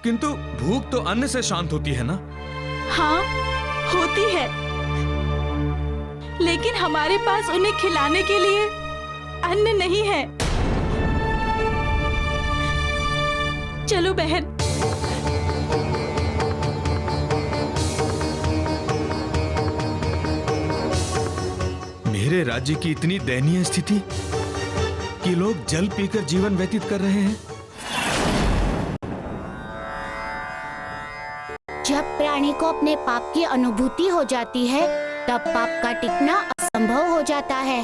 किंतु भूख तो अन्न से शांत होती है ना? हाँ, होती है, लेकिन हमारे पास उन्हें खिलाने के लिए अन्न नहीं है। चलो बहन। मेरे राज्य की इतनी दयनीय स्थिति कि लोग जल पीकर जीवन व्यतीत कर रहे हैं। जब प्राणी को अपने पाप की अनुभूति हो जाती है, तब पाप का टिकना असंभव हो जाता है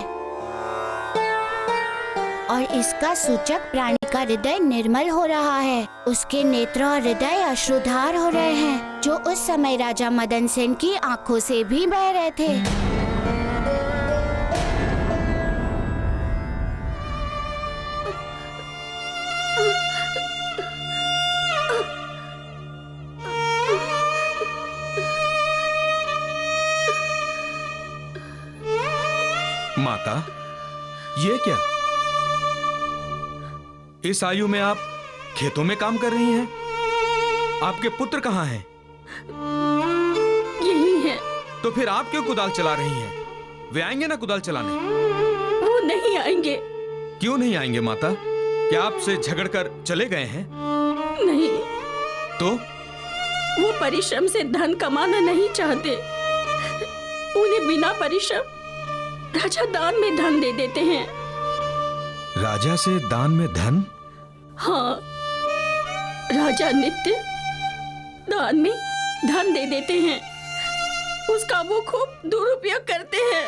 और इसका सूचक प्राणी का हृदय निर्मल हो रहा है। उसके नेत्र और हृदय अश्रुधार हो रहे हैं, जो उस समय राजा मदन सेन की आंखों से भी बह रहे थे। माता, ये क्या? इस आयु में आप खेतों में काम कर रही हैं? आपके पुत्र कहाँ हैं? यही है। तो फिर आप क्यों कुदाल चला रही हैं? वे आएंगे ना कुदाल चलाने? वो नहीं आएंगे। क्यों नहीं आएंगे माता? क्या आपसे झगड़कर चले गए हैं? नहीं। तो? वो परिश्रम से धन कमाना नहीं चाहते। उन्हें बिना परिश्रम राजा दान में धन दे देते हैं। राजा से दान में धन? हाँ, राजा नित्य दान में धन दे देते हैं। उसका वो खूब दुरुपयोग करते हैं।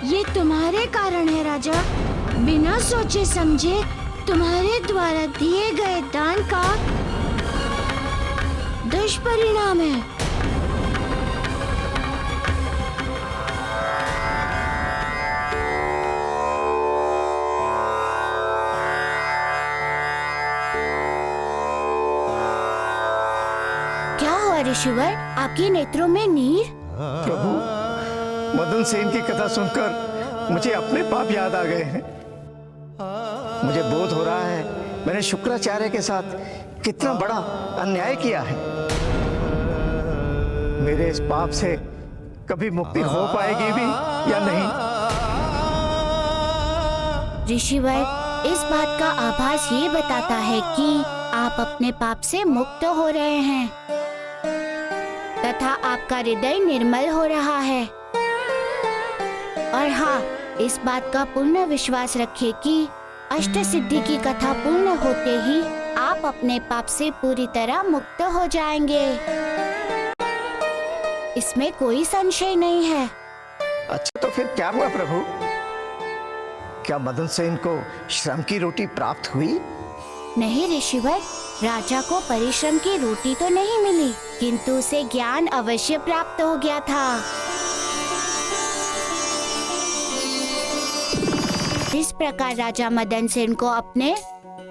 ये तुम्हारे कारण है राजा। बिना सोचे समझे तुम्हारे द्वारा दिए गए दान का दुष्परिणाम है। क्या हुआ ऋषिवर, आपके नेत्रों में नीर? प्रभु, मदन सेन की कथा सुनकर मुझे अपने पाप याद आ गए हैं। मुझे बोध हो रहा है मैंने शुक्राचार्य के साथ कितना बड़ा अन्याय किया है। मेरे इस पाप से कभी मुक्ति हो पाएगी भी या नहीं? ऋषिवर, इस बात का आभास ये बताता है कि आप अपने पाप से मुक्त हो रहे हैं तथा आपका हृदय निर्मल हो रहा है। और हाँ, इस बात का पूर्ण विश्वास रखिए कि अष्ट सिद्धि की कथा पूर्ण होते ही आप अपने पाप से पूरी तरह मुक्त हो जाएंगे। इसमें कोई संशय नहीं है। अच्छा, तो फिर क्या हुआ प्रभु? क्या मदन सेन को श्रम की रोटी प्राप्त हुई? नहीं ऋषिवर, राजा को परिश्रम की रोटी तो नहीं मिली, किंतु उसे ज्ञान अवश्य प्राप्त हो गया था। इस प्रकार राजा मदन सेन को अपने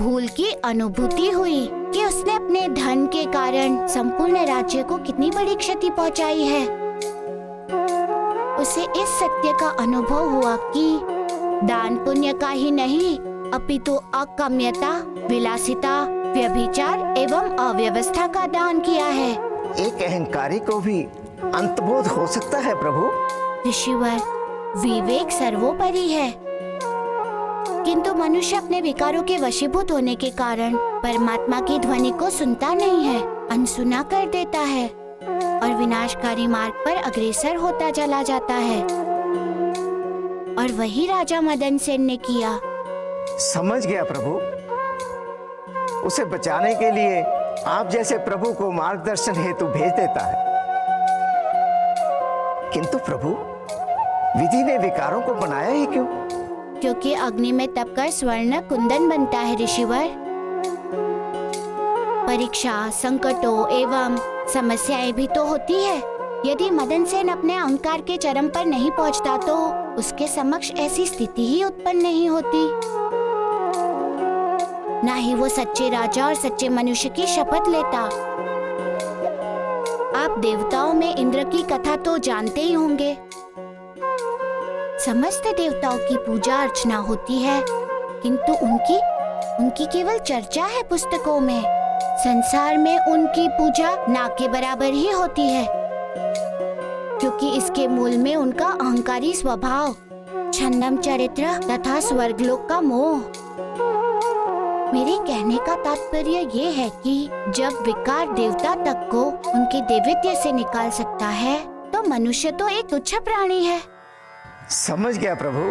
भूल की अनुभूति हुई कि उसने अपने धन के कारण संपूर्ण राज्य को कितनी बड़ी क्षति पहुंचाई है। उसे इस सत्य का अनुभव हुआ कि दान पुण्य का ही नहीं, अपितु अकाम्यता, विलासिता, व्यभिचार एवं अव्यवस्था का दान किया है। एक अहंकारी को भी अंतबोध हो सकता है प्रभु? ऋषिवर, विवेक सर्वोपरि है, किंतु मनुष्य अपने विकारों के वशीभूत होने के कारण परमात्मा की ध्वनि को सुनता नहीं है, अनसुना कर देता है और विनाशकारी मार्ग पर अग्रसर होता चला जाता है। और वही राजा मदन सेन ने किया। समझ गया प्रभु। उसे बचाने के लिए आप जैसे प्रभु को मार्गदर्शन हेतु भेज देता है। किंतु प्रभु, विधि ने विकारों को बनाया ही क्यों? क्योंकि अग्नि में तपकर स्वर्ण कुंदन बनता है ऋषिवर। परीक्षा, संकटों एवं समस्याएं भी तो होती है। यदि मदन सेन अपने अहंकार के चरम पर नहीं पहुंचता तो उसके समक्ष ऐसी स्थिति ही उत्पन्न नहीं होती। ना ही वो सच्चे राजा और सच्चे मनुष्य की शपथ लेता। आप देवताओं में इंद्र की कथा तो जानते ही होंगे। समस्त देवताओं की पूजा अर्चना होती है, किंतु उनकी केवल चर्चा है पुस्तकों में। संसार में उनकी पूजा ना के बराबर ही होती है, क्योंकि इसके मूल में उनका अहंकारी स्वभाव, छंदम चरित्र तथा स्वर्गलोक का मोह। मेरे कहने का तात्पर्य ये है कि जब विकार देवता तक को उनके देवत्व से निकाल सकता है, तो मनुष्य तो एक तुच्छ प्राणी है। समझ गया प्रभु।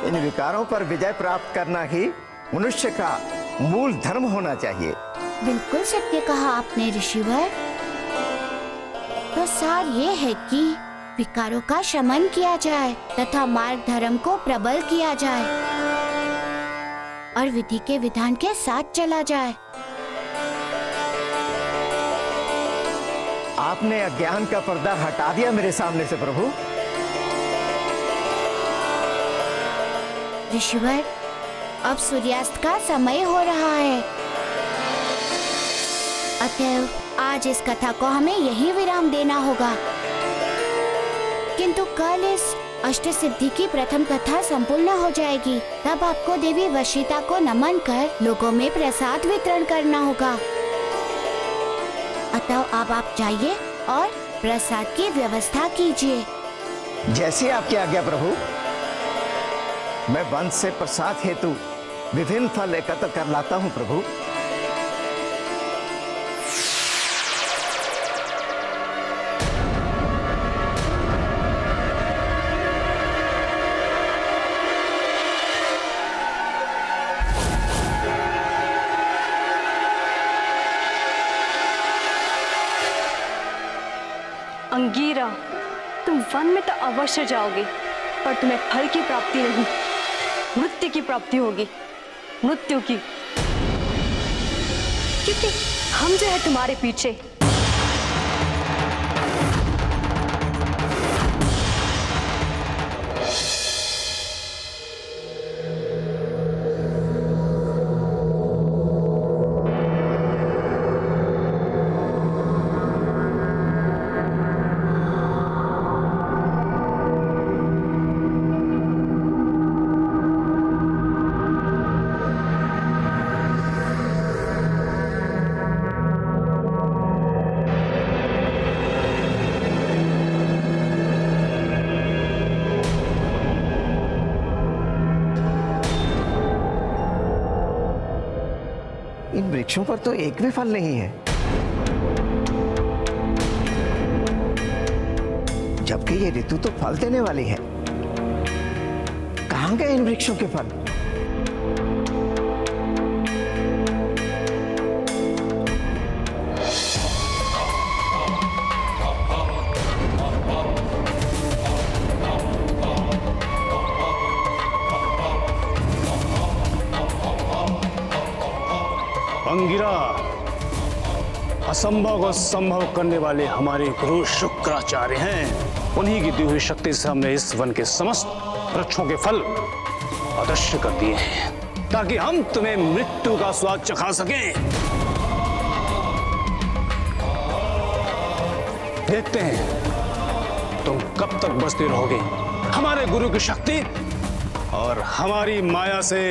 इन विकारों पर विजय प्राप्त करना ही मनुष्य का मूल धर्म होना चाहिए। बिल्कुल सत्य कहा आपने ऋषिवर। तो सार ये है कि विकारों का शमन किया जाए तथा मार्ग धर्म को प्रबल किया जाए और विधि के विधान के साथ चला जाए। आपने अज्ञान का पर्दा हटा दिया मेरे सामने से प्रभु। ऋषिवर, अब सूर्यास्त का समय हो रहा है, अतएव आज इस कथा को हमें यही विराम देना होगा। किंतु कल इस अष्ट सिद्धि की प्रथम कथा संपूर्ण हो जाएगी। तब आपको देवी वशिता को नमन कर लोगों में प्रसाद वितरण करना होगा। अतः अब आप जाइए और प्रसाद की व्यवस्था कीजिए। जैसे आपकी आज्ञा प्रभु। मैं वंश से प्रसाद हेतु विभिन्न फल एकत्र कर लाता हूँ प्रभु। अंगीरा, तुम वन में तो अवश्य जाओगे, पर तुम्हें फल की प्राप्ति नहीं, मृत्यु की प्राप्ति होगी। मृत्यु की, क्योंकि हम जो है तुम्हारे पीछे। इन वृक्षों पर तो एक भी फल नहीं है, जबकि ये ऋतु तो फल देने वाली है। कहाँ गए इन वृक्षों के फल? अंगिरा, असंभव को संभव करने वाले हमारे गुरु शुक्राचार्य हैं। उन्हीं की दी हुई शक्ति से हमने इस वन के समस्त वृक्षों के फल अदृश्य कर दिए हैं, ताकि हम तुम्हें मृत्यु का स्वाद चखा सकें। देखते हैं तुम कब तक बचते रहोगे हमारे गुरु की शक्ति और हमारी माया से।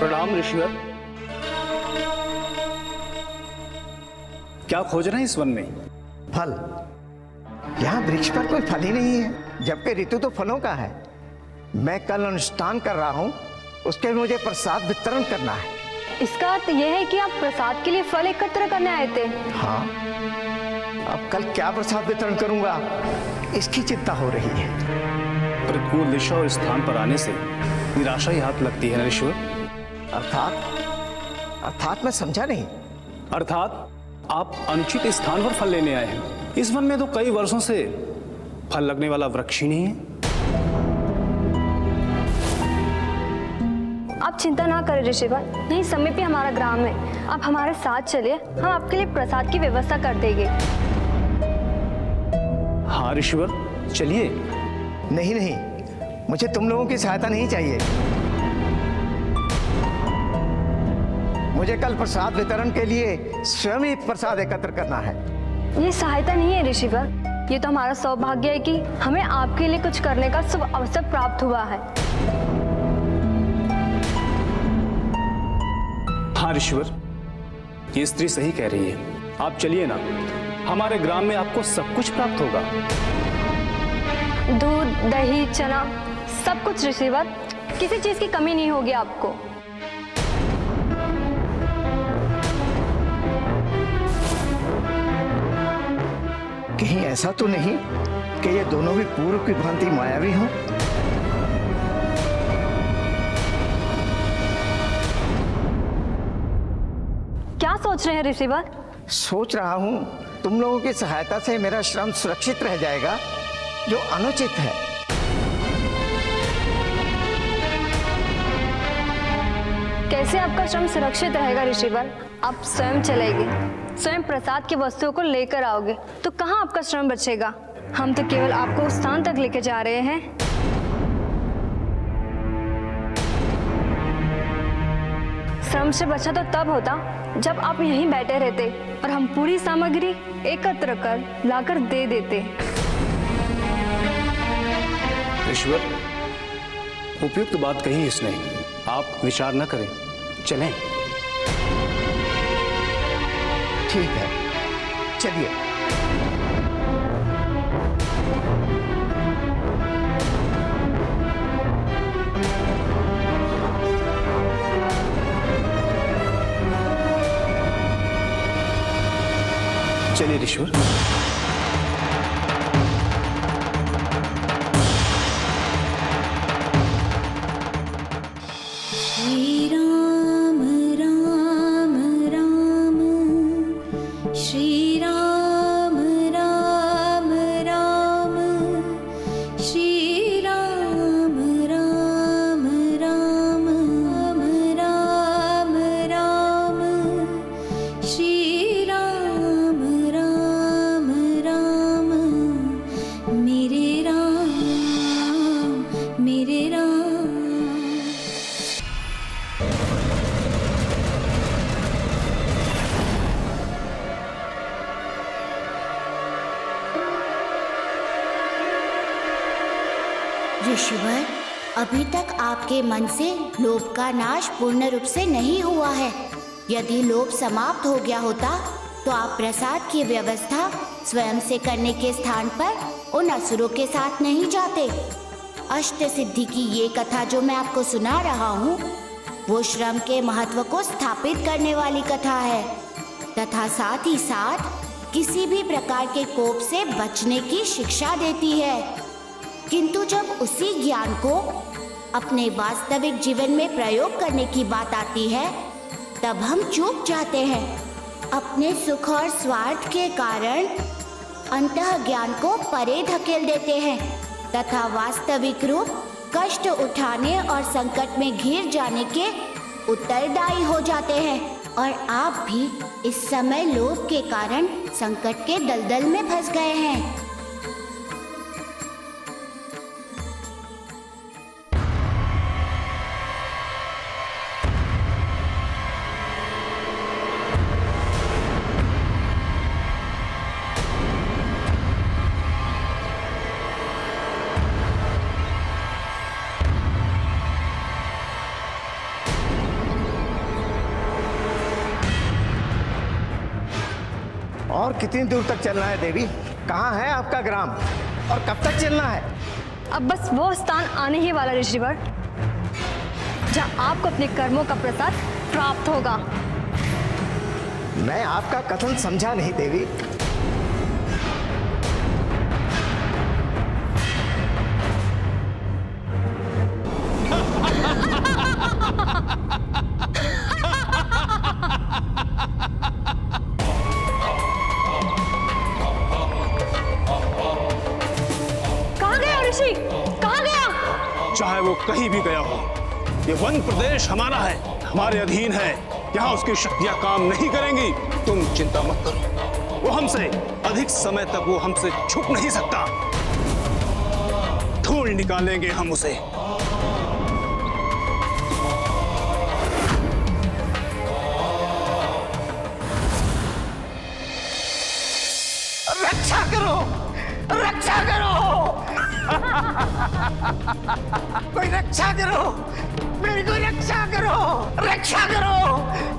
प्रणाम ऋषिवर। क्या खोज रहे हैं इस वन में? फल। यहाँ वृक्ष पर कोई फल ही नहीं है, जबकि ऋतु तो फलों का है। मैं कल अनुष्ठान कर रहा हूँ, उसके लिए मुझे प्रसाद वितरण करना है। इसका अर्थ यह है कि आप प्रसाद के लिए फल एकत्र करने आए थे? हाँ, अब कल क्या प्रसाद वितरण करूंगा, इसकी चिंता हो रही है। प्रतिकूल दिशा और स्थान पर आने से निराशा ही हाथ लगती है ऋषिवर। अर्थात मैं समझा नहीं। अर्थात आप अनुचित स्थान पर फल लेने आए हैं। इस वन में तो कई वर्षों से फल लगने वाला वृक्ष ही नहीं है। आप चिंता ना करें ऋषिवर, यही समय पे हमारा ग्राम है। आप हमारे साथ चलिए, हम आपके लिए प्रसाद की व्यवस्था कर देंगे। हाँ ऋषिवर, चलिए। नहीं नहीं, मुझे तुम लोगों की सहायता नहीं चाहिए। मुझे कल प्रसाद वितरण के लिए स्वयं ही प्रसाद एकत्र करना है। ये सहायता नहीं है ऋषिवर, ये तो हमारा सौभाग्य है कि हमें आपके लिए कुछ करने का शुभ अवसर प्राप्त हुआ है। हाँ ऋषिवर, ये स्त्री सही कह रही है। आप चलिए ना, हमारे ग्राम में आपको सब कुछ प्राप्त होगा। दूध, दही, चना, सब कुछ ऋषिवर, किसी चीज की कमी नहीं होगी आपको। कहीं ऐसा तो नहीं कि ये दोनों भी पूर्व की भांति मायावी हों? क्या सोच रहे हैं ऋषिवर? सोच रहा हूं तुम लोगों की सहायता से मेरा श्रम सुरक्षित रह जाएगा, जो अनुचित है। कैसे आपका श्रम सुरक्षित रहेगा ऋषिवर? आप स्वयं चलेंगे, स्वयं प्रसाद की वस्तुओं को लेकर आओगे, तो कहाँ आपका श्रम बचेगा? हम तो केवल आपको उस स्थान तक लेके जा रहे हैं। श्रम से बचा तो तब होता जब आप यहीं बैठे रहते और हम पूरी सामग्री एकत्र कर लाकर दे देते। ऋषिवर, उपयुक्त बात कही इसने, आप विचार न करें, चलें। ठीक है, चलिए। चलिए ऋषिवर। श्री राम राम राम, श्री राम राम राम, श्री राम राम राम, राम राम, श्री राम राम राम, मेरे राम, मेरे राम। ऋषिवर, अभी तक आपके मन से लोभ का नाश पूर्ण रूप से नहीं हुआ है। यदि लोभ समाप्त हो गया होता तो आप प्रसाद की व्यवस्था स्वयं से करने के स्थान पर उन असुरों के साथ नहीं जाते। अष्ट सिद्धि की ये कथा जो मैं आपको सुना रहा हूँ, वो श्रम के महत्व को स्थापित करने वाली कथा है, तथा साथ ही साथ किसी भी प्रकार के कोप से बचने की शिक्षा देती है। किंतु जब उसी ज्ञान को अपने वास्तविक जीवन में प्रयोग करने की बात आती है, तब हम चूक जाते हैं। अपने सुख और स्वार्थ के कारण अंतः ज्ञान को परे धकेल देते हैं तथा वास्तविक रूप कष्ट उठाने और संकट में घिर जाने के उत्तरदायी हो जाते हैं। और आप भी इस समय लोभ के कारण संकट के दलदल में फंस गए हैं। और कितनी दूर तक चलना है देवी? कहाँ है आपका ग्राम और कब तक चलना है? अब बस वो स्थान आने ही वाला ऋषिवर जहाँ आपको अपने कर्मों का प्रसाद प्राप्त होगा। मैं आपका कथन समझा नहीं देवी। कहाँ गया ऋषि? कहाँ गया? चाहे वो कहीं भी गया हो, ये वन प्रदेश हमारा है, हमारे अधीन है। यहाँ उसकी शक्तियां काम नहीं करेंगी। तुम चिंता मत करो, वो हमसे अधिक समय तक वो हमसे छुप नहीं सकता। ढूंढ निकालेंगे हम उसे। रक्षा करो, रक्षा करो, कोई रक्षा करो, मेरी कोई रक्षा करो, रक्षा करो,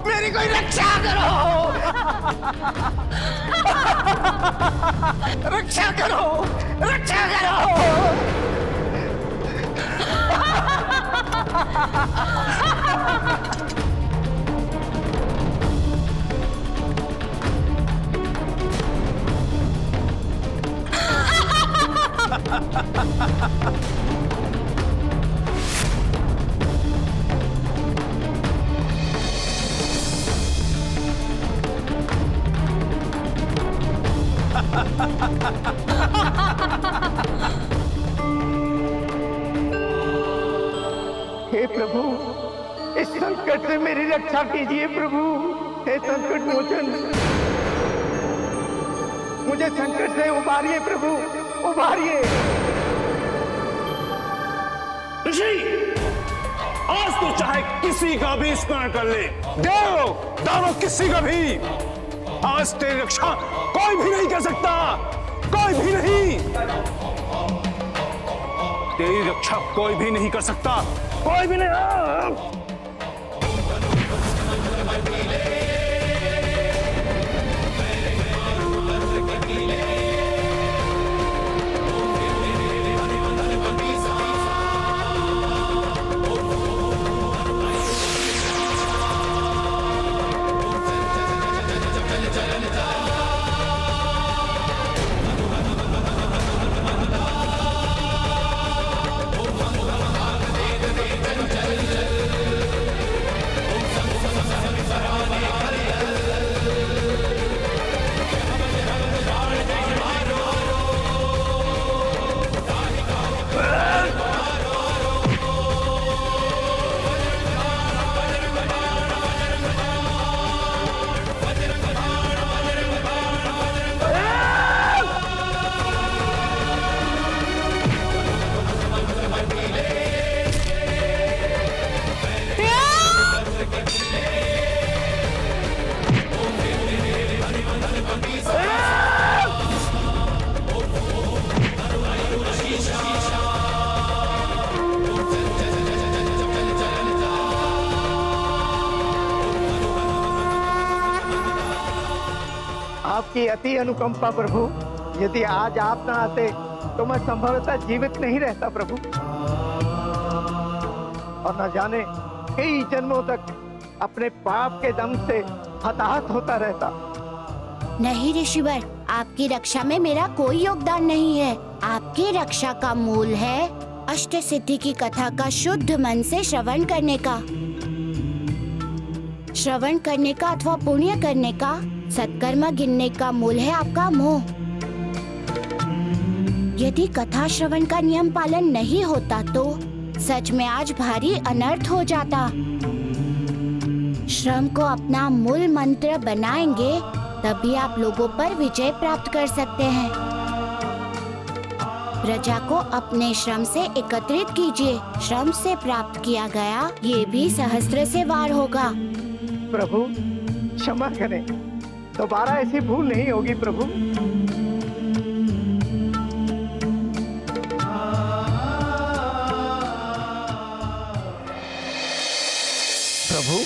मेरी कोई रक्षा करो, रक्षा करो, रक्षा करो। हे प्रभु, इस संकट से मेरी रक्षा कीजिए प्रभु। हे संकट मोचन, मुझे संकट से उबारिए प्रभु, उबारिए। ऋषि, आज तो चाहे किसी का भी स्मरण कर ले, देव दानव किसी का भी, आज तेरी रक्षा कोई भी नहीं कर सकता, कोई भी नहीं। तेरी रक्षा कोई भी नहीं कर सकता, कोई भी नहीं। आपकी अति अनुकंपा प्रभु, यदि आज आप ना आते तो मैं संभवतः जीवित नहीं रहता प्रभु, और न जाने कई जन्मों तक अपने पाप के दम से हताहत होता रहता। नहीं ऋषिवर, आपकी रक्षा में मेरा कोई योगदान नहीं है। आपकी रक्षा का मूल है अष्ट सिद्धि की कथा का शुद्ध मन से श्रवण करने का, श्रवण करने का अथवा पुण्य करने का, सत्कर्म गिनने का मूल है आपका मोह। यदि कथा श्रवण का नियम पालन नहीं होता तो सच में आज भारी अनर्थ हो जाता। श्रम को अपना मूल मंत्र बनाएंगे तभी आप लोगों पर विजय प्राप्त कर सकते हैं। प्रजा को अपने श्रम से एकत्रित कीजिए। श्रम से प्राप्त किया गया ये भी सहस्त्र से वार होगा। प्रभु क्षमा करें, दोबारा ऐसी भूल नहीं होगी प्रभु। प्रभु,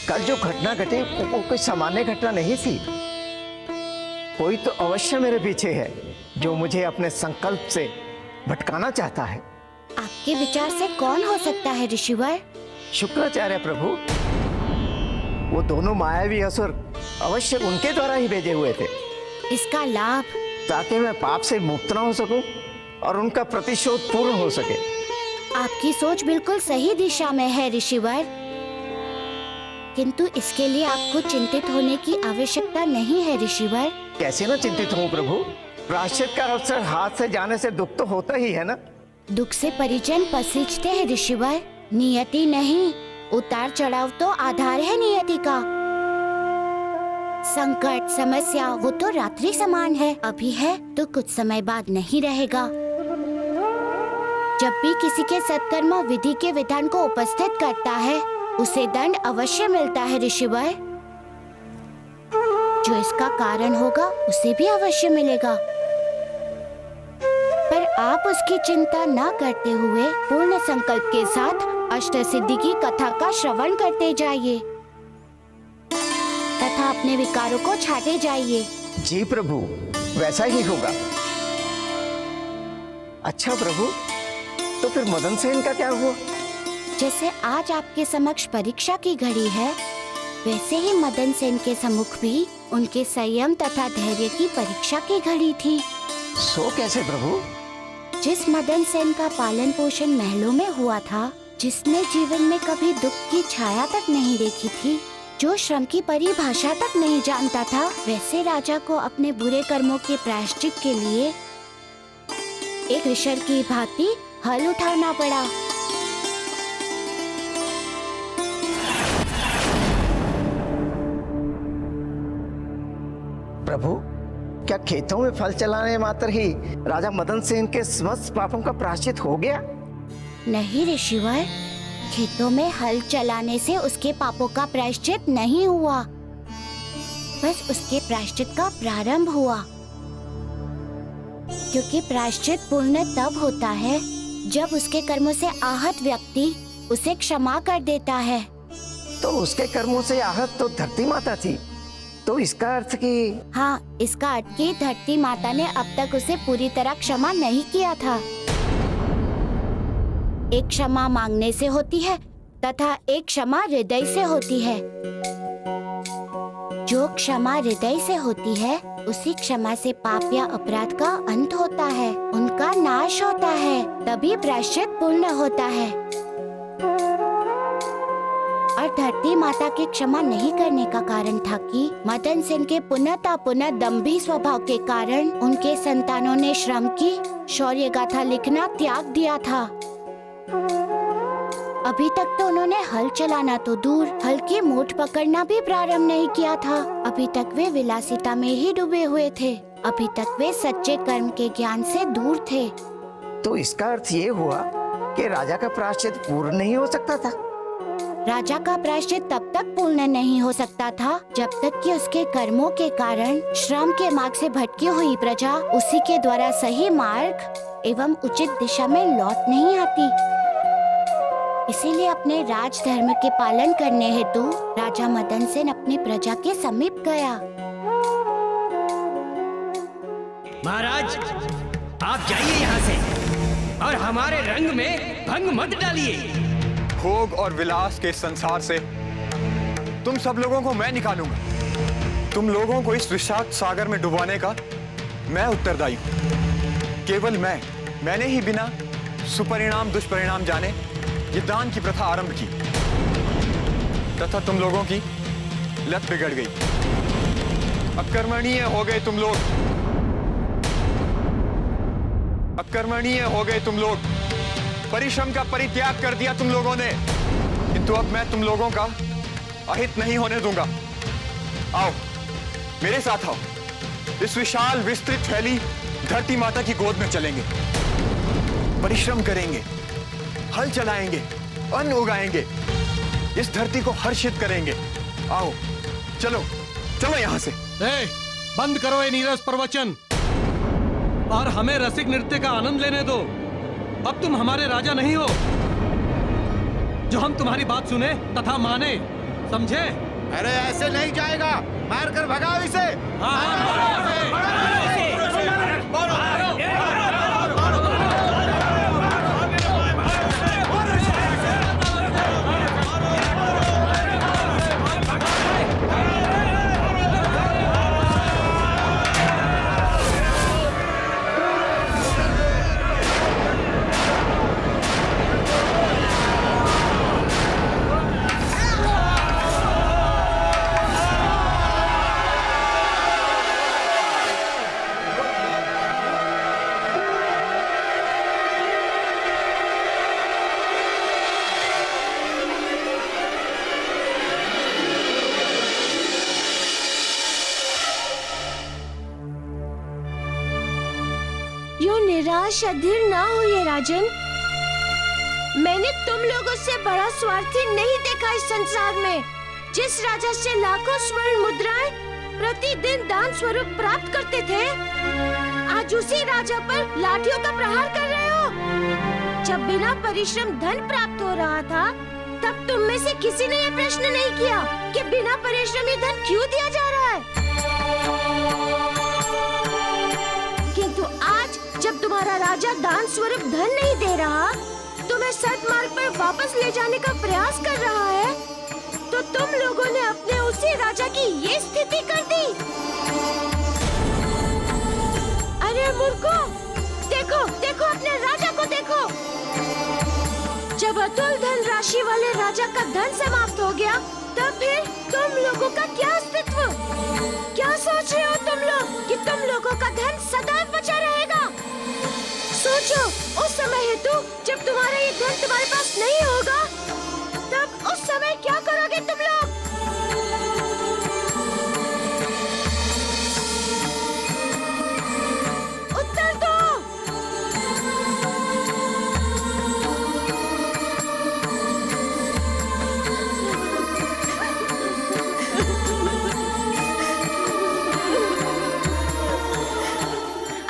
कल जो घटना घटी वो कोई सामान्य घटना नहीं थी। कोई तो अवश्य मेरे पीछे है जो मुझे अपने संकल्प से भटकाना चाहता है। आपके विचार से कौन हो सकता है ऋषिवर? शुक्राचार्य प्रभु, वो दोनों मायावी असुर अवश्य उनके द्वारा ही भेजे हुए थे, इसका लाभ? ताकि मैं पाप से मुक्त न हो सकूं और उनका प्रतिशोध पूर्ण हो सके। आपकी सोच बिल्कुल सही दिशा में है ऋषिवर, किंतु इसके लिए आपको चिंतित होने की आवश्यकता नहीं है ऋषिवर। कैसे न चिंतित हूँ प्रभु, प्रायश्चित का अवसर हाथ से जाने से दुख तो होता ही है ना। दुख से परिजन पसीजते हैं ऋषिवर, नियति नहीं। उतार चढ़ाव तो आधार है नियति का। संकट समस्या वो तो रात्रि समान है, अभी है तो कुछ समय बाद नहीं रहेगा। जब भी किसी के सत्कर्म विधि के विधान को उपस्थित करता है उसे दंड अवश्य मिलता है ऋषिवर। जो इसका कारण होगा उसे भी अवश्य मिलेगा, पर आप उसकी चिंता न करते हुए पूर्ण संकल्प के साथ अष्ट सिद्धि की कथा का श्रवण करते जाइए तथा अपने विकारों को छाटे जाइए। जी प्रभु, वैसा ही होगा। अच्छा प्रभु, तो फिर मदन सेन का क्या हुआ? जैसे आज आपके समक्ष परीक्षा की घड़ी है, वैसे ही मदन सेन के सम्मुख भी उनके संयम तथा धैर्य की परीक्षा की घड़ी थी। सो कैसे प्रभु? जिस मदन सेन का पालन पोषण महलों में हुआ था, जिसने जीवन में कभी दुख की छाया तक नहीं देखी थी, जो श्रम की परिभाषा तक नहीं जानता था, वैसे राजा को अपने बुरे कर्मों के प्रायश्चित के लिए एक ऋषभ की भांति हल उठाना पड़ा। प्रभु, क्या खेतों में फल चलाने मात्र ही राजा मदन सेन के समस्त पापों का प्रायश्चित हो गया? नहीं ऋषिवर, खेतों में हल चलाने से उसके पापों का प्रायश्चित नहीं हुआ, बस उसके प्रायश्चित का प्रारंभ हुआ। क्योंकि प्रायश्चित पूर्ण तब होता है जब उसके कर्मों से आहत व्यक्ति उसे क्षमा कर देता है। तो उसके कर्मों से आहत तो धरती माता थी, तो इसका अर्थ कि हाँ, इसका अर्थ कि धरती माता ने अब तक उसे पूरी तरह क्षमा नहीं किया था। एक क्षमा मांगने से होती है तथा एक क्षमा हृदय से होती है। जो क्षमा हृदय से होती है उसी क्षमा से पाप या अपराध का अंत होता है, उनका नाश होता है, तभी प्रायश्चित पूर्ण होता है। और धरती माता की क्षमा नहीं करने का कारण था कि मदन सेन के पुनः दम्भी स्वभाव के कारण उनके संतानों ने श्रम की शौर्य गाथा लिखना त्याग दिया था। अभी तक तो उन्होंने हल चलाना तो दूर, हल की मूठ पकड़ना भी प्रारंभ नहीं किया था। अभी तक वे विलासिता में ही डूबे हुए थे, अभी तक वे सच्चे कर्म के ज्ञान से दूर थे। तो इसका अर्थ ये हुआ कि राजा का प्रायश्चित पूर्ण नहीं हो सकता था। राजा का प्रायश्चित तब तक पूर्ण नहीं हो सकता था जब तक कि उसके कर्मों के कारण श्रम के मार्ग से भटकी हुई प्रजा उसी के द्वारा सही मार्ग एवं उचित दिशा में लौट नहीं आती। इसीलिए अपने राजधर्म के पालन करने हेतु राजा मदन सेन अपनी प्रजा के समीप गया। महाराज, आप जाइए यहाँ से और हमारे रंग में भंग मत डालिए। भोग और विलास के संसार से तुम सब लोगों को मैं निकालूंगा। तुम लोगों को इस विषाक्त सागर में डुबाने का मैं उत्तरदायी हूं। केवल मैंने ही बिना सुपरिणाम दुष्परिणाम जाने ये दान की प्रथा आरंभ की, तथा तुम लोगों की लत बिगड़ गई। अकर्मणीय हो गए तुम लोग, अकर्मणीय हो गए तुम लोग। परिश्रम का परित्याग कर दिया तुम लोगों ने, किंतु अब मैं तुम लोगों का अहित नहीं होने दूंगा। आओ मेरे साथ आओ, इस विशाल विस्तृत फैली धरती माता की गोद में चलेंगे, परिश्रम करेंगे, हल चलाएंगे, अन्न उगाएंगे, इस धरती को हर्षित करेंगे। आओ चलो चलो यहां से। बंद करो ये नीरस प्रवचन और हमें रसिक नृत्य का आनंद लेने दो। अब तुम हमारे राजा नहीं हो जो हम तुम्हारी बात सुने तथा माने, समझे? अरे ऐसे नहीं जाएगा, मार कर भगाओ इसे। यूं निराश अधीर ना होइए राजन। मैंने तुम लोगों से बड़ा स्वार्थी नहीं देखा इस संसार में। जिस राजा से लाखों स्वर्ण मुद्राएं प्रतिदिन दान स्वरूप प्राप्त करते थे, आज उसी राजा पर लाठियों का प्रहार कर रहे हो। जब बिना परिश्रम धन प्राप्त हो रहा था, तब तुम में से किसी ने ये प्रश्न नहीं किया कि बिना परिश्रम ये धन क्यों दिया जा रहा है। किंतु आज जब तुम्हारा राजा दान स्वरूप धन नहीं दे रहा, तुम्हें सद्मार्ग पर वापस ले जाने का प्रयास कर रहा है, तो तुम लोगों ने अपने उसी राजा की ये स्थिति कर दी। अरे मूर्खों, देखो देखो अपने राजा को देखो। जब अतुल धन राशि वाले राजा का धन समाप्त हो गया, तब फिर तुम लोगों का क्या अस्तित्व? क्या सोच रहे हो तुम लोग कि तुम लोगों का धन सदैव बचा रहेगा? सोचो, उस समय हेतु जब तुम्हारा ये धन तुम्हारे पास नहीं होगा, तब उस समय क्या करोगे तुम लोग? उत्तर दो।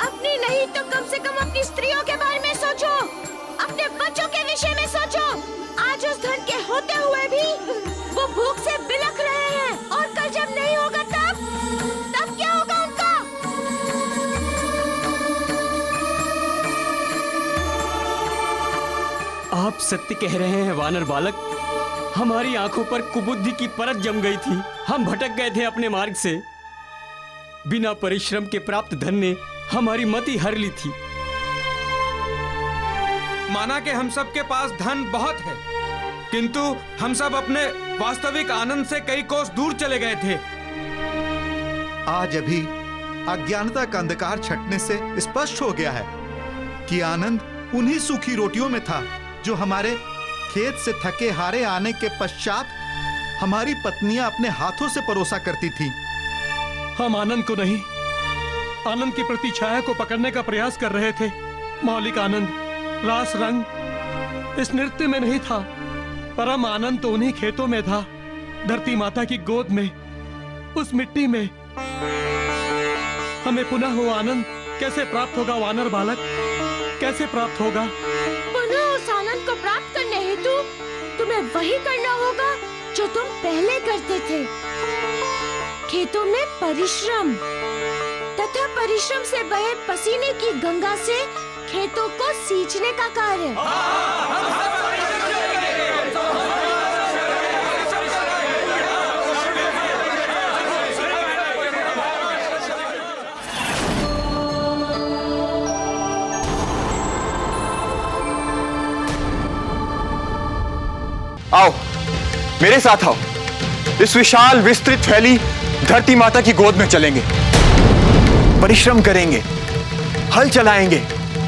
अपनी नहीं तो कम से कम अपनी स्त्रियों के बारे में सोचो, अपने बच्चों के विषय में सोचो। आज उस धन के होते हुए भी वो भूख से बिलख रहे हैं, और कल जब नहीं होगा तब क्या होगा उनका? आप सत्य कह रहे हैं वानर बालक। हमारी आंखों पर कुबुद्धि की परत जम गई थी। हम भटक गए थे अपने मार्ग से। बिना परिश्रम के प्राप्त धन ने हमारी मति हर ली थी। माना कि हम सब के पास धन बहुत है, किंतु हम सब अपने वास्तविक आनंद से कई कोस दूर चले गए थे। आज अभी अज्ञानता का अंधकार छटने से स्पष्ट हो गया है कि आनंद उन्हीं सूखी रोटियों में था जो हमारे खेत से थके हारे आने के पश्चात हमारी पत्नियां अपने हाथों से परोसा करती थी। हम आनंद को नहीं, आनंद की प्रतिछाया को पकड़ने का प्रयास कर रहे थे। मौलिक आनंद, रास रंग इस नृत्य में नहीं था। परम आनंद तो उन्हीं खेतों में था, धरती माता की गोद में, उस मिट्टी में। हमें पुनः वो आनंद कैसे प्राप्त होगा वानर बालक? कैसे प्राप्त होगा? पुनः उस आनंद को प्राप्त करने हेतु तुम्हें वही करना होगा जो तुम पहले करते थे। खेतों में परिश्रम तथा परिश्रम से बहे पसीने की गंगा से खेतों को सींचने का कार्य। आओ, मेरे साथ आओ। इस विशाल विस्तृत फैली धरती माता की गोद में चलेंगे, परिश्रम करेंगे, हल चलाएंगे,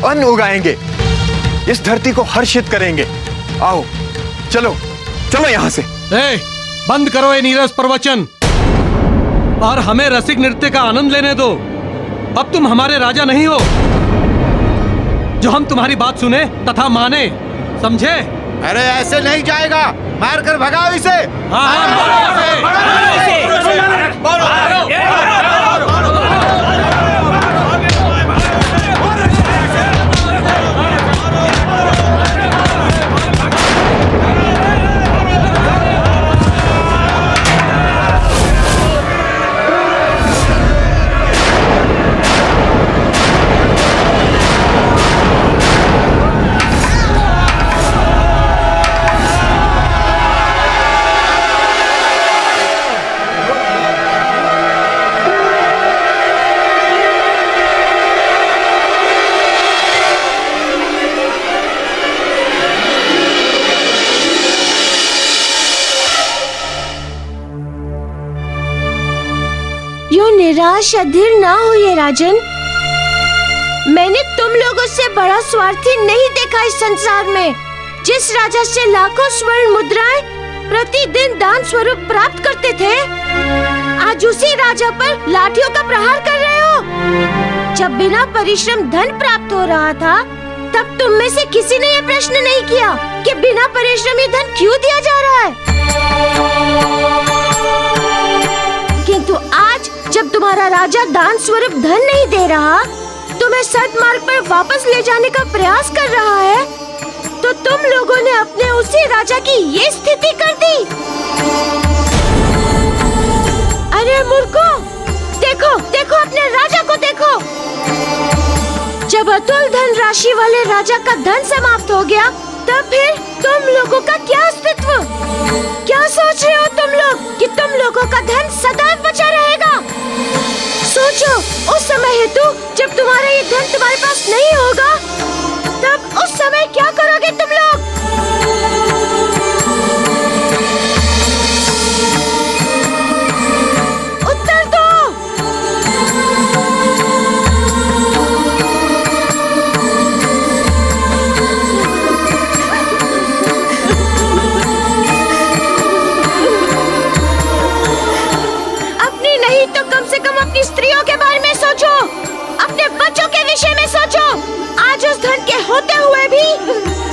अन्न उगाएंगे, इस धरती को हर्षित करेंगे। आओ, चलो चलो यहां से। बंद करो ये नीरस प्रवचन और हमें रसिक नृत्य का आनंद लेने दो। अब तुम हमारे राजा नहीं हो जो हम तुम्हारी बात सुने तथा माने, समझे? अरे ऐसे नहीं जाएगा, मार कर भगाओ इसे। निराश या धीर ना होइए राजन। मैंने तुम लोगों से बड़ा स्वार्थी नहीं देखा इस संसार में। जिस राजा से लाखों स्वर्ण मुद्राएं प्रतिदिन दान स्वरूप प्राप्त करते थे, आज उसी राजा पर लाठियों का प्रहार कर रहे हो। जब बिना परिश्रम धन प्राप्त हो रहा था, तब तुम में से किसी ने ये प्रश्न नहीं किया कि बिना परिश्रम ये धन क्यों दिया जा रहा है। किंतु आज जब तुम्हारा राजा दान स्वरूप धन नहीं दे रहा, तुम्हें सद्मार्ग पर वापस ले जाने का प्रयास कर रहा है, तो तुम लोगों ने अपने उसी राजा की ये स्थिति कर दी। अरे मूर्खों, देखो देखो अपने राजा को देखो। जब अतुल धन राशि वाले राजा का धन समाप्त हो गया, तब फिर तुम लोगों का क्या अस्तित्व? क्या सोच रहे हो तुम लोग कि तुम लोगों का धन सदैव बचा रहेगा? सोचो, उस समय हेतु जब तुम्हारा ये धन तुम्हारे पास नहीं होगा, तब उस समय क्या करोगे तुम लोग? उत्तर दो। अपनी नहीं तो कम से कम अपनी स्त्रियों के बारे में सोचो, अपने बच्चों के विषय में सोचो। आज उस धन के होते हुए भी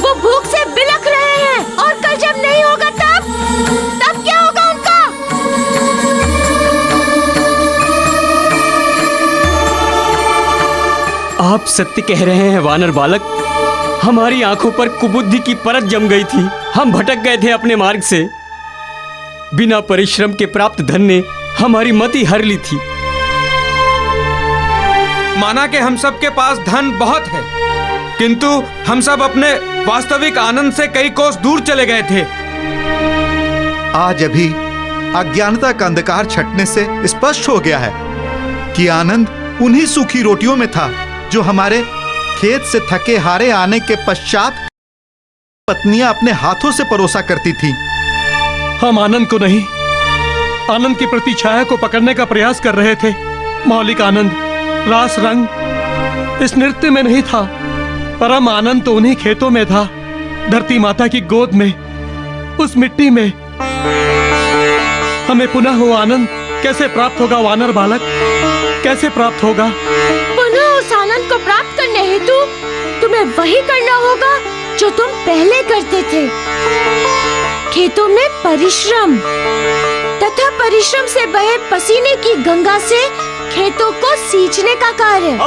वो भूख से बिलख रहे हैं, और कल जब नहीं होगा तब क्या होगा उनका? आप सत्य कह रहे हैं वानर बालक। हमारी आंखों पर कुबुद्धि की परत जम गई थी। हम भटक गए थे अपने मार्ग से। बिना परिश्रम के प्राप्त धन ने हमारी मति हर ली थी। माना कि हम सब के पास धन बहुत है, किंतु हम सब अपने वास्तविक आनंद से कई कोस दूर चले गए थे। आज अभी अज्ञानता का अंधकार छटने से स्पष्ट हो गया है कि आनंद उन्हीं सूखी रोटियों में था जो हमारे खेत से थके हारे आने के पश्चात पत्नियां अपने हाथों से परोसा करती थी। हम आनंद को नहीं, आनंद की प्रतिछाया को पकड़ने का प्रयास कर रहे थे। मौलिक आनंद, रास रंग इस नृत्य में नहीं था। परम आनंद तो उन्हीं खेतों में था, धरती माता की गोद में, उस मिट्टी में। हमें पुनः वो आनंद कैसे प्राप्त होगा वानर बालक? कैसे प्राप्त होगा? पुनः उस आनंद को प्राप्त करने हेतु तुम्हें वही करना होगा जो तुम पहले करते थे। खेतों में परिश्रम तथा परिश्रम से बहे पसीने की गंगा से खेतों को सींचने का कार्य।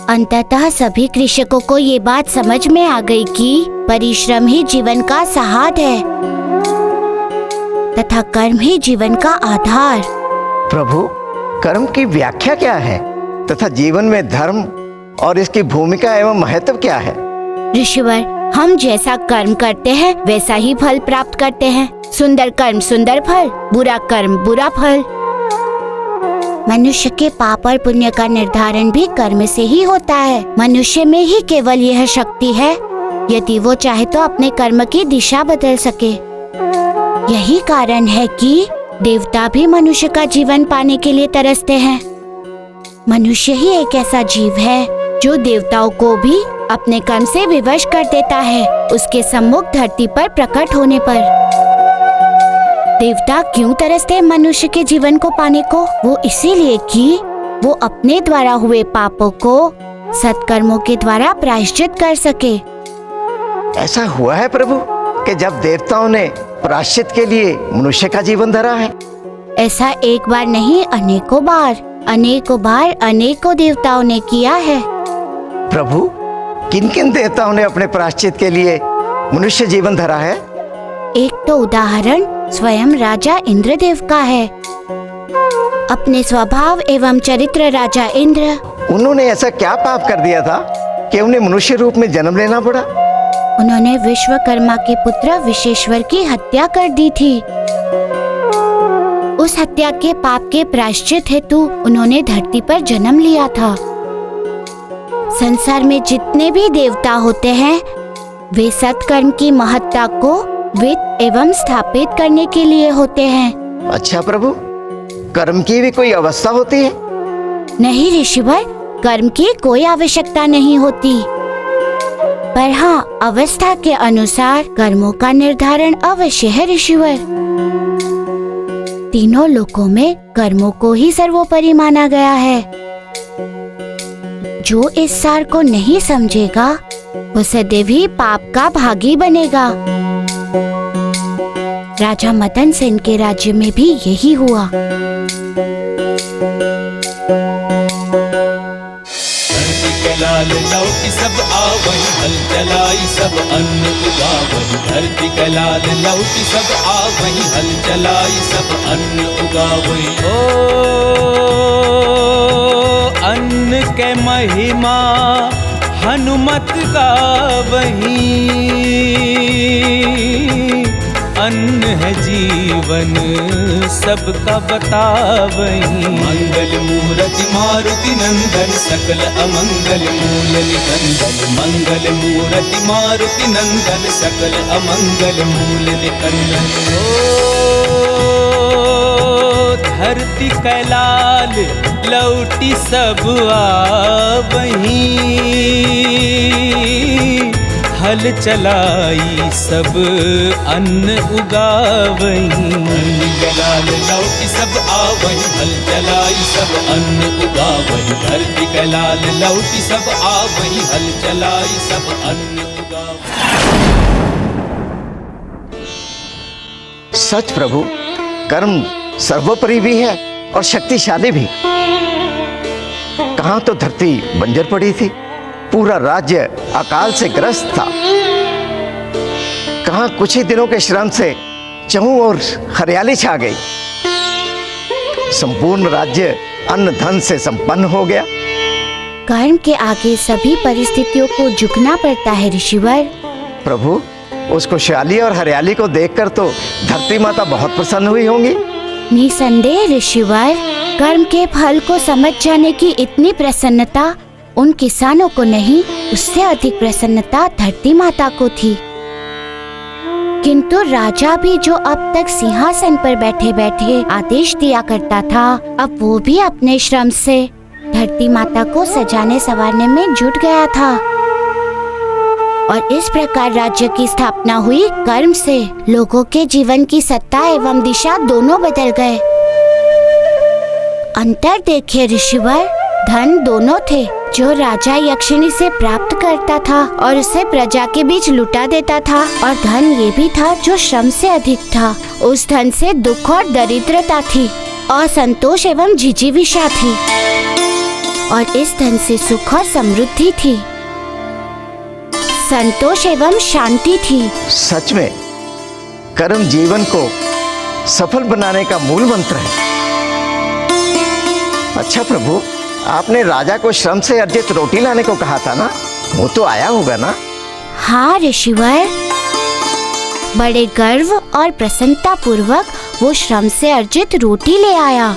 अंततः सभी कृषकों को ये बात समझ में आ गई कि परिश्रम ही जीवन का सहारा है तथा कर्म ही जीवन का आधार। प्रभु, कर्म की व्याख्या क्या है तथा जीवन में धर्म और इसकी भूमिका एवं महत्व क्या है? ऋषिवर, हम जैसा कर्म करते हैं वैसा ही फल प्राप्त करते हैं। सुंदर कर्म सुंदर फल, बुरा कर्म बुरा फल। मनुष्य के पाप और पुण्य का निर्धारण भी कर्म से ही होता है। मनुष्य में ही केवल यह शक्ति है, यदि वो चाहे तो अपने कर्म की दिशा बदल सके। यही कारण है कि देवता भी मनुष्य का जीवन पाने के लिए तरसते हैं। मनुष्य ही एक ऐसा जीव है जो देवताओं को भी अपने कर्म से विवश कर देता है, उसके सम्मुख धरती पर प्रकट होने पर। देवता क्यों तरसते हैं मनुष्य के जीवन को पाने को? वो इसीलिए कि वो अपने द्वारा हुए पापों को सत्कर्मों के द्वारा प्रायश्चित कर सके। ऐसा हुआ है प्रभु कि जब देवताओं ने प्रायश्चित के लिए मनुष्य का जीवन धरा है? ऐसा एक बार नहीं, अनेकों बार अनेकों देवताओं ने किया है। प्रभु, किन किन देवताओं ने अपने प्रायश्चित के लिए मनुष्य जीवन धरा है? एक तो उदाहरण स्वयं राजा इंद्रदेव का है। अपने स्वभाव एवं चरित्र राजा इंद्र, उन्होंने ऐसा क्या पाप कर दिया था कि उन्हें मनुष्य रूप में जन्म लेना पड़ा? उन्होंने विश्वकर्मा के पुत्र विश्वेश्वर की हत्या कर दी थी। उस हत्या के पाप के प्रायश्चित हेतु उन्होंने धरती पर जन्म लिया था। संसार में जितने भी देवता होते हैं वे सत्कर्म की महत्ता को वित्त एवं स्थापित करने के लिए होते हैं। अच्छा प्रभु, कर्म की भी कोई अवस्था होती है? नहीं ऋषिवर, कर्म की कोई आवश्यकता नहीं होती, पर हाँ अवस्था के अनुसार कर्मों का निर्धारण अवश्य है ऋषिवर। तीनों लोकों में कर्मों को ही सर्वोपरि माना गया है। जो इस सार को नहीं समझेगा वो सदैव ही पाप का भागी बनेगा। राजा मदन सेन के राज्य में भी यही हुआ। लाल लौटी सब आवई, हल चलाई सब अन्न उगावई। धरती के लाल लौटी सब आवई, हल चलाई सब अन्न उगावई। ओ अन्न के महिमा हनुमत गावई। अन्न है जीवन सबका बतावई। मंगल मूर्ति मारुति नंदन, सकल अमंगल मूल निकंदन। मंगल मूर्ति मारुति नंदन, सकल अमंगल मूल निकंदन। ओ धरती कैलाल लौटी सब आवही, हल चलाई सब अन्न उगावई। धरती कैलाल लौटी सब आवई, हल चलाई सब अन्न उगावई। धरती कैलाल लौटी सब आवई, हल चलाई सब अन्न उगावई। सच प्रभु, कर्म सर्वोपरि भी है और शक्तिशाली भी। कहाँ तो धरती बंजर पड़ी थी, पूरा राज्य अकाल से ग्रस्त था। कहाँ कुछ ही दिनों के श्रम से चहुं ओर हरियाली छा गई। संपूर्ण राज्य अन्न धन से संपन्न हो गया। कर्म के आगे सभी परिस्थितियों को झुकना पड़ता है ऋषिवर। प्रभु, उस खुशहाली और हरियाली को देखकर तो धरती माता बहुत प्रसन्न हुई होंगी। निसंदेह ऋषिवर, कर्म के फल को समझ जाने की इतनी प्रसन्नता उन किसानों को नहीं, उससे अधिक प्रसन्नता धरती माता को थी। किंतु राजा भी जो अब तक सिंहासन पर बैठे बैठे आदेश दिया करता था, अब वो भी अपने श्रम से धरती माता को सजाने संवारने में जुट गया था। और इस प्रकार राज्य की स्थापना हुई। कर्म से लोगों के जीवन की सत्ता एवं दिशा दोनों बदल गए। अंतर देखिए ऋषिवर, धन दोनों थे। जो राजा यक्षिणी से प्राप्त करता था और उसे प्रजा के बीच लुटा देता था, और धन ये भी था जो श्रम से अधिक था। उस धन से दुख और दरिद्रता थी, असंतोष एवं जिजीविषा थी, और इस धन से सुख और समृद्धि थी, संतोष एवं शांति थी। सच में कर्म जीवन को सफल बनाने का मूल मंत्र है। अच्छा प्रभु, आपने राजा को श्रम से अर्जित रोटी लाने को कहा था ना, वो तो आया होगा ना? हाँ ऋषिवर, बड़े गर्व और प्रसन्नता पूर्वक वो श्रम से अर्जित रोटी ले आया।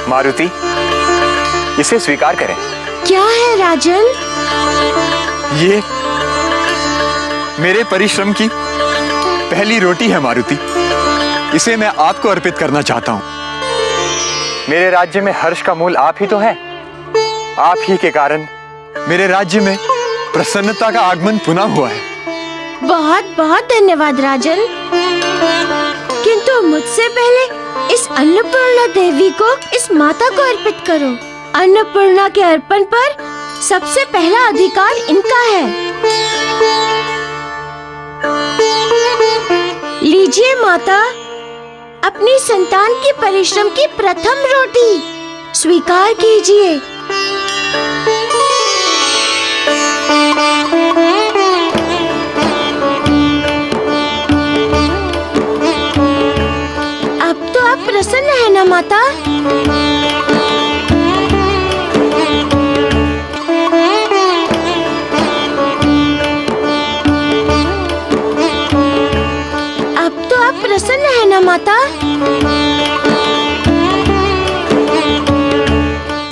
मारुति, इसे स्वीकार करें। क्या है राजन? ये मेरे परिश्रम की पहली रोटी है मारुति। इसे मैं आपको अर्पित करना चाहता हूं। मेरे राज्य में हर्ष का मूल आप ही तो हैं। आप ही के कारण मेरे राज्य में प्रसन्नता का आगमन पुनः हुआ है। बहुत बहुत धन्यवाद राजन। किंतु मुझसे पहले इस अन्नपूर्णा देवी को, इस माता को अर्पित करो। अन्नपूर्णा के अर्पण पर सबसे पहला अधिकार इनका है। लीजिए माता, अपनी संतान की परिश्रम की प्रथम रोटी स्वीकार कीजिए। अब तो आप प्रसन्न है ना माता? अब माता।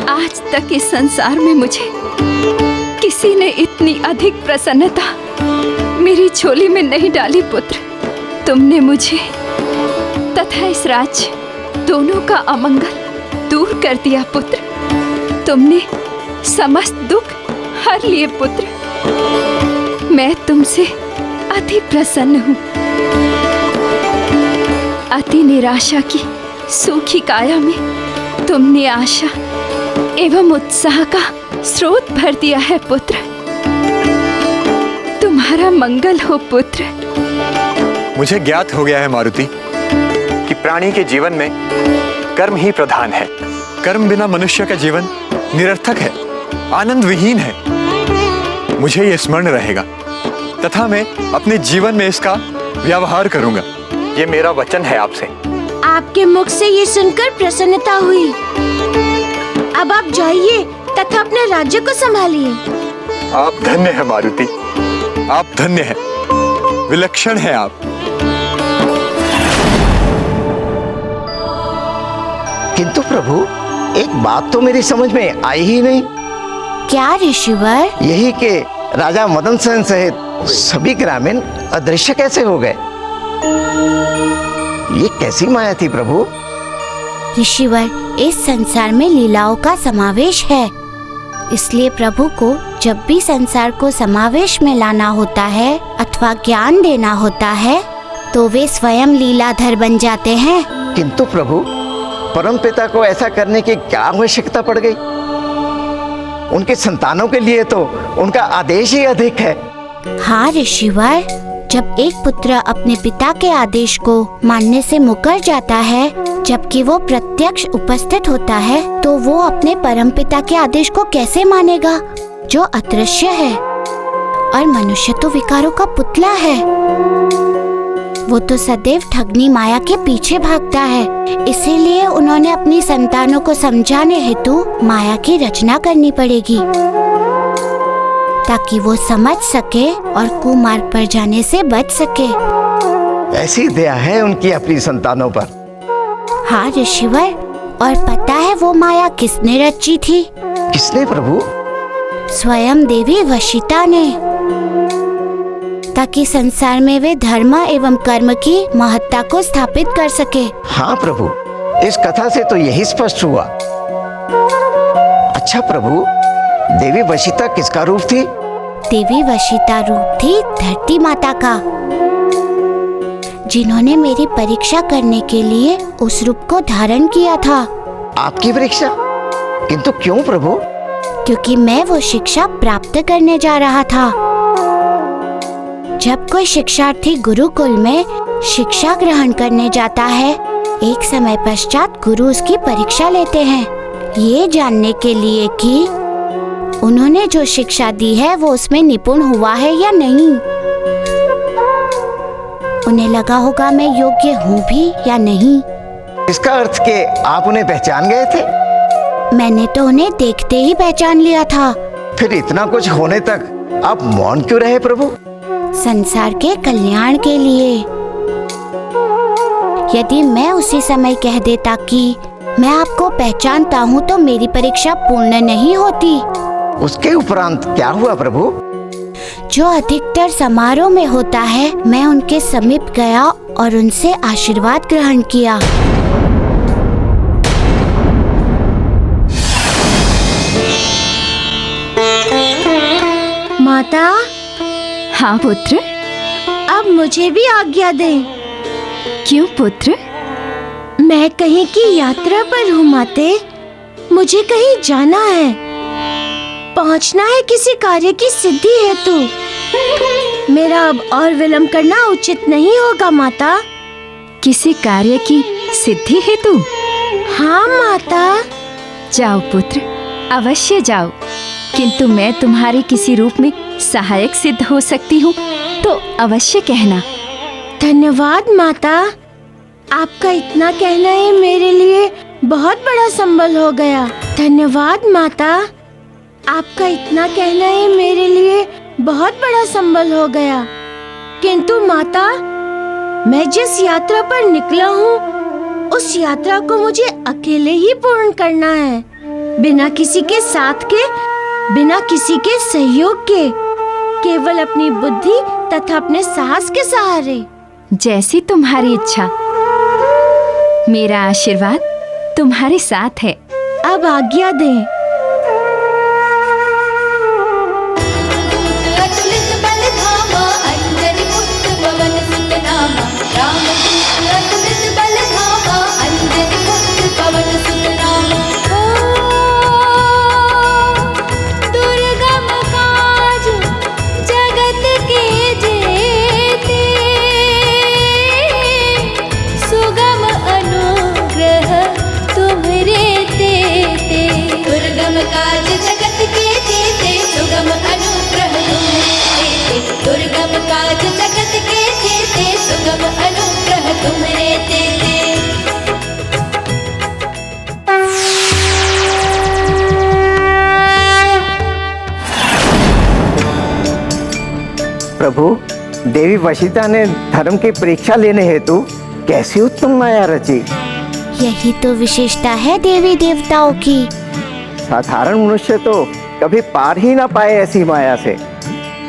आज तक इस संसार में मुझे किसी ने इतनी अधिक प्रसन्नता मेरी झोली में नहीं डाली पुत्र। तुमने मुझे तथा इस राज्य दोनों का अमंगल दूर कर दिया पुत्र। तुमने समस्त दुख हर लिए पुत्र। मैं तुमसे अति प्रसन्न हूँ। अति निराशा की सूखी काया में तुमने आशा एवं उत्साह का स्रोत भर दिया है पुत्र। तुम्हारा मंगल हो पुत्र। मुझे ज्ञात हो गया है मारुति कि प्राणी के जीवन में कर्म ही प्रधान है। कर्म बिना मनुष्य का जीवन निरर्थक है, आनंद विहीन है। मुझे ये स्मरण रहेगा तथा मैं अपने जीवन में इसका व्यवहार करूंगा। ये मेरा वचन है आपसे। आपके मुख से ये सुनकर प्रसन्नता हुई। अब आप जाइए तथा अपने राज्य को संभालिए। आप धन्य है मारुति, आप धन्य है, विलक्षण है आप। किंतु प्रभु, एक बात तो मेरी समझ में आई ही नहीं। क्या ऋषिवर? यही कि राजा मदन सेन सहित सभी ग्रामीण अदृश्य कैसे हो गए? ये कैसी माया थी प्रभु? ऋषिवर, इस संसार में लीलाओं का समावेश है, इसलिए प्रभु को जब भी संसार को समावेश में लाना होता है अथवा ज्ञान देना होता है तो वे स्वयं लीलाधर बन जाते हैं। किंतु प्रभु, परमपिता को ऐसा करने की क्या आवश्यकता पड़ गई? उनके संतानों के लिए तो उनका आदेश ही अधिक है। हाँ ऋषिवर, जब एक पुत्र अपने पिता के आदेश को मानने से मुकर जाता है जबकि वो प्रत्यक्ष उपस्थित होता है तो वो अपने परमपिता के आदेश को कैसे मानेगा जो अदृश्य है? और मनुष्य तो विकारों का पुतला है। वो तो सदैव ठगनी माया के पीछे भागता है। इसीलिए उन्होंने अपनी संतानों को समझाने हेतु माया की रचना करनी पड़ेगी ताकि वो समझ सके और कुमार्ग पर जाने से बच सके। ऐसी दया है उनकी अपनी संतानों पर। हाँ ऋषिवर, और पता है वो माया किसने रची थी? किसने प्रभु? स्वयं देवी वशिता ने, ताकि संसार में वे धर्म एवं कर्म की महत्ता को स्थापित कर सके। हाँ प्रभु, इस कथा से तो यही स्पष्ट हुआ। अच्छा प्रभु, देवी वशिता किसका रूप थी? देवी वशिता रूप थी धरती माता का, जिन्होंने मेरी परीक्षा करने के लिए उस रूप को धारण किया था। आपकी परीक्षा? किंतु क्यों प्रभु? क्योंकि मैं वो शिक्षा प्राप्त करने जा रहा था। जब कोई शिक्षार्थी गुरुकुल में शिक्षा ग्रहण करने जाता है, एक समय पश्चात गुरु उसकी परीक्षा लेते हैं, ये जानने के लिए कि उन्होंने जो शिक्षा दी है वो उसमें निपुण हुआ है या नहीं। उन्हें लगा होगा मैं योग्य हूँ भी या नहीं। इसका अर्थ कि आप उन्हें पहचान गए थे? मैंने तो उन्हें देखते ही पहचान लिया था। फिर इतना कुछ होने तक आप मौन क्यों रहे प्रभु? संसार के कल्याण के लिए। यदि मैं उसी समय कह देता कि मैं आपको पहचानता हूँ तो मेरी परीक्षा पूर्ण नहीं होती। उसके उपरांत क्या हुआ प्रभु? जो अधिकतर समारोह में होता है, मैं उनके समीप गया और उनसे आशीर्वाद ग्रहण किया। माता। हाँ पुत्र। अब मुझे भी आज्ञा दें। क्यों पुत्र? मैं कहीं की यात्रा पर हूँ माते। मुझे कहीं जाना है, पहुँचना है किसी कार्य की सिद्धि हेतु। मेरा अब और विलंब करना उचित नहीं होगा माता। किसी कार्य की सिद्धि हेतु? हाँ माता। जाओ पुत्र, अवश्य जाओ, किंतु मैं तुम्हारे किसी रूप में सहायक सिद्ध हो सकती हूँ तो अवश्य कहना। धन्यवाद माता। आपका इतना कहना ही मेरे लिए बहुत बड़ा संबल हो गया। धन्यवाद माता। आपका इतना कहना ही मेरे लिए बहुत बड़ा संबल हो गया। किंतु माता, मैं जिस यात्रा पर निकला हूँ उस यात्रा को मुझे अकेले ही पूर्ण करना है, बिना किसी के साथ के, बिना किसी के सहयोग के, केवल अपनी बुद्धि तथा अपने साहस के सहारे। जैसी तुम्हारी इच्छा। मेरा आशीर्वाद तुम्हारे साथ है। अब आज्ञा दें। अतुलित बल धामा, अंजनी पुत्र पवन सुत नामा। रामदूत अतुलित बल धामा, अंजनी पुत्र पवन सुत नामा। दुर्गम काज जगत के जेते, सुगम अनुग्रह तुम्हरे तेते। दुर्गम काज जगत के जेते, सुगम अनुग्रह तुम्हरे तेते। दुर्गम काज जगत के जेते, सुगम अनुग्रह तुम्हरे तेते। प्रभु, देवी वशिता ने धर्म की परीक्षा लेने हेतु कैसी उत्तम माया रची। यही तो विशेषता है देवी देवताओं की। साधारण मनुष्य तो कभी पार ही ना पाए ऐसी माया से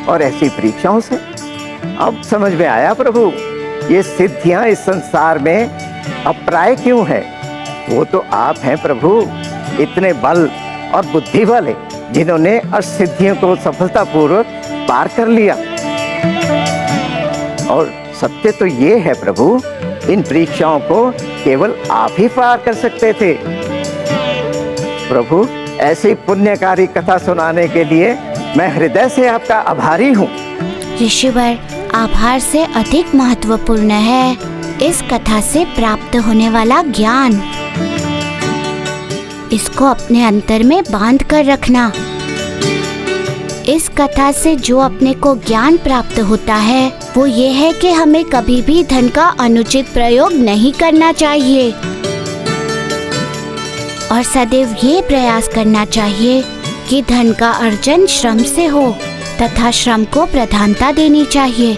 और ऐसी परीक्षाओं से। अब समझ में आया प्रभु, ये सिद्धियां इस संसार में अप्राय क्यों है। वो तो आप हैं प्रभु, इतने बल और बुद्धि वाले, जिन्होंने असिद्धियों को सफलतापूर्वक पार कर लिया। और सत्य तो ये है प्रभु, इन परीक्षाओं को केवल आप ही पार कर सकते थे। प्रभु, ऐसी पुण्यकारी कथा सुनाने के लिए मैं हृदय से आपका आभारी हूँ। ऋषिवर, आभार से अधिक महत्वपूर्ण है इस कथा से प्राप्त होने वाला ज्ञान। इसको अपने अंतर में बांध कर रखना। इस कथा से जो अपने को ज्ञान प्राप्त होता है वो ये है कि हमें कभी भी धन का अनुचित प्रयोग नहीं करना चाहिए और सदैव ये प्रयास करना चाहिए कि धन का अर्जन श्रम से हो तथा श्रम को प्रधानता देनी चाहिए।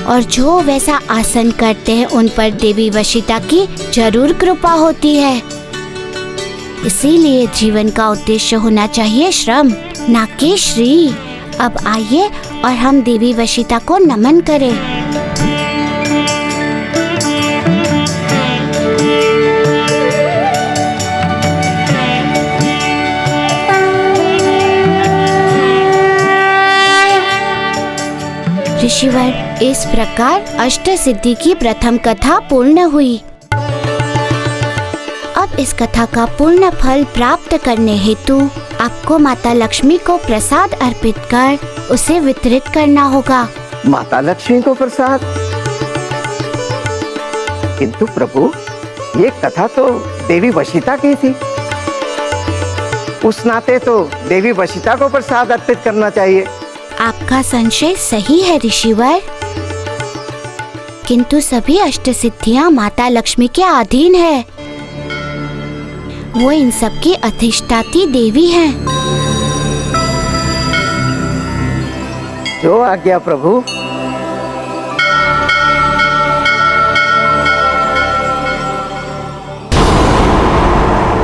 और जो वैसा आसन करते हैं उन पर देवी वशिता की जरूर कृपा होती है। इसीलिए जीवन का उद्देश्य होना चाहिए श्रम, ना कि श्री। अब आइए और हम देवी वशिता को नमन करें। ऋषिवर, इस प्रकार अष्ट सिद्धि की प्रथम कथा पूर्ण हुई। अब इस कथा का पूर्ण फल प्राप्त करने हेतु आपको माता लक्ष्मी को प्रसाद अर्पित कर उसे वितरित करना होगा। माता लक्ष्मी को प्रसाद? किंतु प्रभु, ये कथा तो देवी वशिता की थी। उस नाते तो देवी वशिता को प्रसाद अर्पित करना चाहिए। आपका संशय सही है ऋषिवर, किंतु सभी अष्ट सिद्धियां माता लक्ष्मी के अधीन है। वो इन सब की अधिष्ठात्री देवी हैं। जो आज्ञा प्रभु।